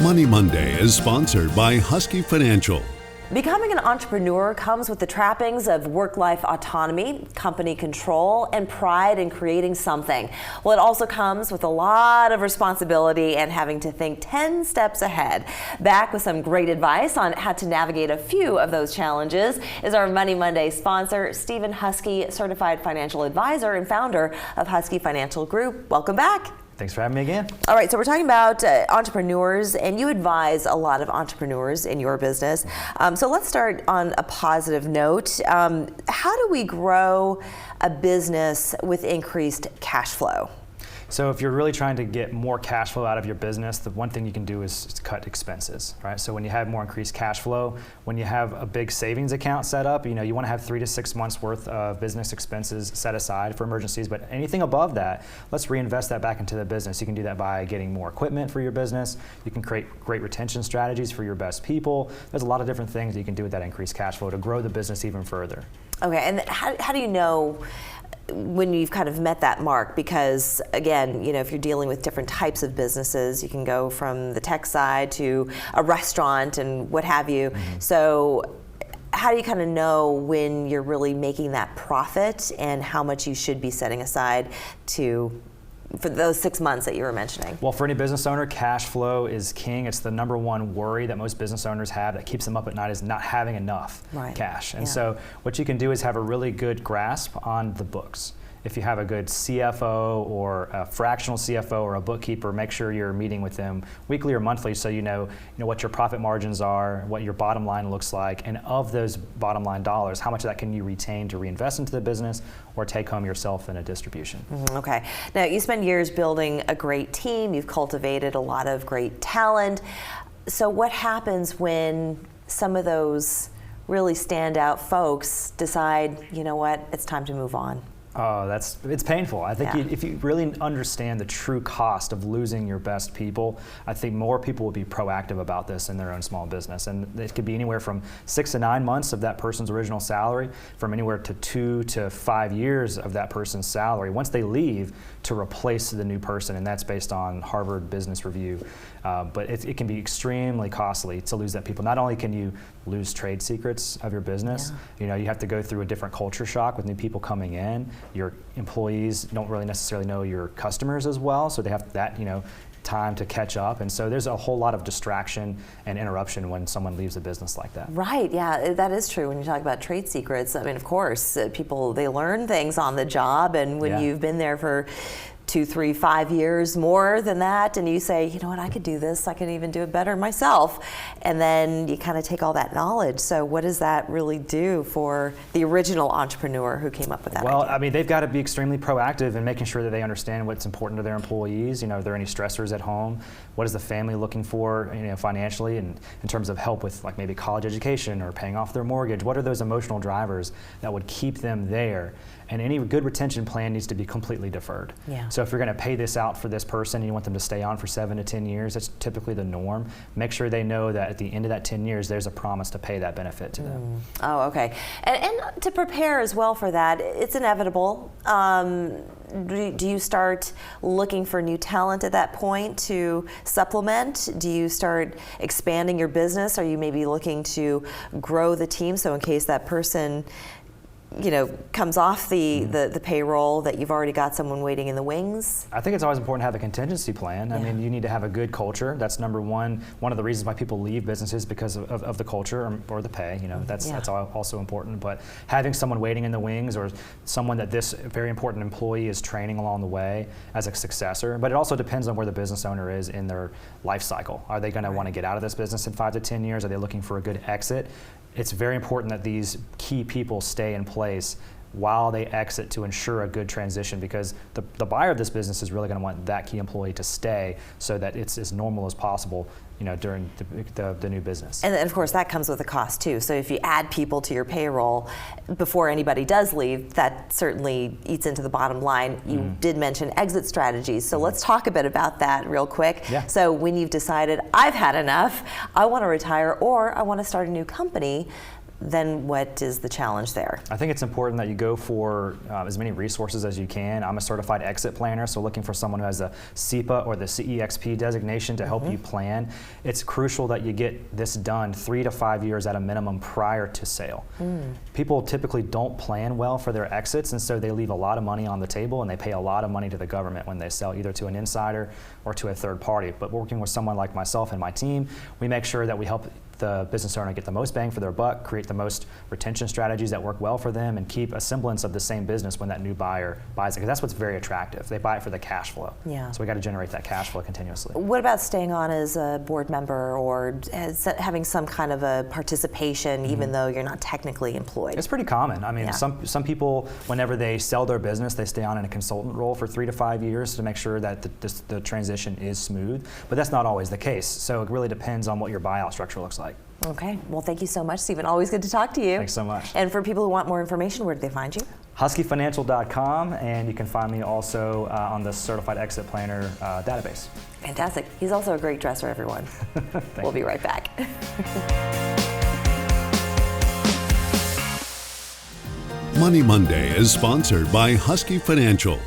Money Monday is sponsored by Huskey Financial. Becoming an entrepreneur comes with the trappings of work-life autonomy, company control, and pride in creating something. Well, it also comes with a lot of responsibility and having to think 10 steps ahead. Back with some great advice on how to navigate a few of those challenges is our Money Monday sponsor, Stephen Huskey, certified financial advisor and founder of Huskey Financial Group. Welcome back. Thanks for having me again. All right, so we're talking about entrepreneurs, and you advise a lot of entrepreneurs in your business. So let's start on a positive note. How do we grow a business with increased cash flow? So if you're really trying to get more cash flow out of your business, the one thing you can do is cut expenses, right? So when you have more increased cash flow, when you have a big savings account set up, you want to have 3 to 6 months worth of business expenses set aside for emergencies, but anything above that, let's reinvest that back into the business. You can do that by getting more equipment for your business. You can create great retention strategies for your best people. There's a lot of different things that you can do with that increased cash flow to grow the business even further. Okay, and how do you know when you've kind of met that mark? Because again, if you're dealing with different types of businesses, you can go from the tech side to a restaurant and what have you. Mm-hmm. So how do you kind of know when you're really making that profit and how much you should be setting aside for those 6 months that you were mentioning? Well, for any business owner, cash flow is king. It's the number one worry that most business owners have that keeps them up at night, is not having enough cash. And so what you can do is have a really good grasp on the books. If you have a good CFO or a fractional CFO or a bookkeeper, make sure you're meeting with them weekly or monthly so you know what your profit margins are, what your bottom line looks like, and of those bottom line dollars, how much of that can you retain to reinvest into the business or take home yourself in a distribution. Okay. Now, you spend years building a great team. You've cultivated a lot of great talent. So what happens when some of those really standout folks decide, you know what, it's time to move on? Oh, it's painful. I think if you really understand the true cost of losing your best people, I think more people will be proactive about this in their own small business. And it could be anywhere from 6 to 9 months of that person's original salary, from anywhere to 2 to 5 years of that person's salary once they leave to replace the new person. And that's based on Harvard Business Review. But it can be extremely costly to lose that people. Not only can you lose trade secrets of your business, you have to go through a different culture shock with new people coming in. Your employees don't really necessarily know your customers as well, so they have that time to catch up. And so there's a whole lot of distraction and interruption when someone leaves a business like that. Right, yeah, that is true. When you talk about trade secrets, I mean, of course, people, they learn things on the job, and when you've been there for 2, 3, 5 years, more than that, and you say, you know what, I could do this, I could even do it better myself, and then you kind of take all that knowledge. So what does that really do for the original entrepreneur who came up with that idea? I mean, they've got to be extremely proactive in making sure that they understand what's important to their employees. Are there any stressors at home? What is the family looking for, financially, and in terms of help with like maybe college education or paying off their mortgage? What are those emotional drivers that would keep them there? And any good retention plan needs to be completely deferred. Yeah. So if you're going to pay this out for this person and you want them to stay on for 7 to 10 years, that's typically the norm. Make sure they know that at the end of that 10 years, there's a promise to pay that benefit to them. Oh, okay. And to prepare as well for that, it's inevitable. Do you start looking for new talent at that point to supplement? Do you start expanding your business? Are you maybe looking to grow the team so in case that person comes off the payroll, that you've already got someone waiting in the wings? I think it's always important to have a contingency plan. I mean, you need to have a good culture. That's number one. One of the reasons why people leave businesses because of the culture or the pay. That's also important. But having someone waiting in the wings, or someone that this very important employee is training along the way as a successor. But it also depends on where the business owner is in their life cycle. Are they going to want to get out of this business in 5 to 10 years? Are they looking for a good exit? It's very important that these key people stay in place while they exit to ensure a good transition, because the buyer of this business is really going to want that key employee to stay so that it's as normal as possible during the new business. And then, of course, that comes with a cost too. So if you add people to your payroll before anybody does leave, that certainly eats into the bottom line. You did mention exit strategies. So let's talk a bit about that real quick. Yeah. So when you've decided, I've had enough, I want to retire or I want to start a new company, then what is the challenge there? I think it's important that you go for as many resources as you can. I'm a certified exit planner, so looking for someone who has a CEPA or the CEXP designation to help you plan. It's crucial that you get this done 3 to 5 years at a minimum prior to sale. People typically don't plan well for their exits, and so they leave a lot of money on the table and they pay a lot of money to the government when they sell, either to an insider or to a third party. But working with someone like myself and my team, we make sure that we help the business owner get the most bang for their buck, create the most retention strategies that work well for them, and keep a semblance of the same business when that new buyer buys it, because that's what's very attractive. They buy it for the cash flow. Yeah. So we got to generate that cash flow continuously. What about staying on as a board member or having some kind of a participation even though you're not technically employed? It's pretty common. I mean, some people, whenever they sell their business, they stay on in a consultant role for 3 to 5 years to make sure that the transition is smooth, but that's not always the case. So it really depends on what your buyout structure looks like. Okay. Well, thank you so much, Stephen. Always good to talk to you. Thanks so much. And for people who want more information, where do they find you? HuskyFinancial.com, and you can find me also on the Certified Exit Planner database. Fantastic. He's also a great dresser, everyone. We'll be right back. Money Monday is sponsored by Huskey Financial.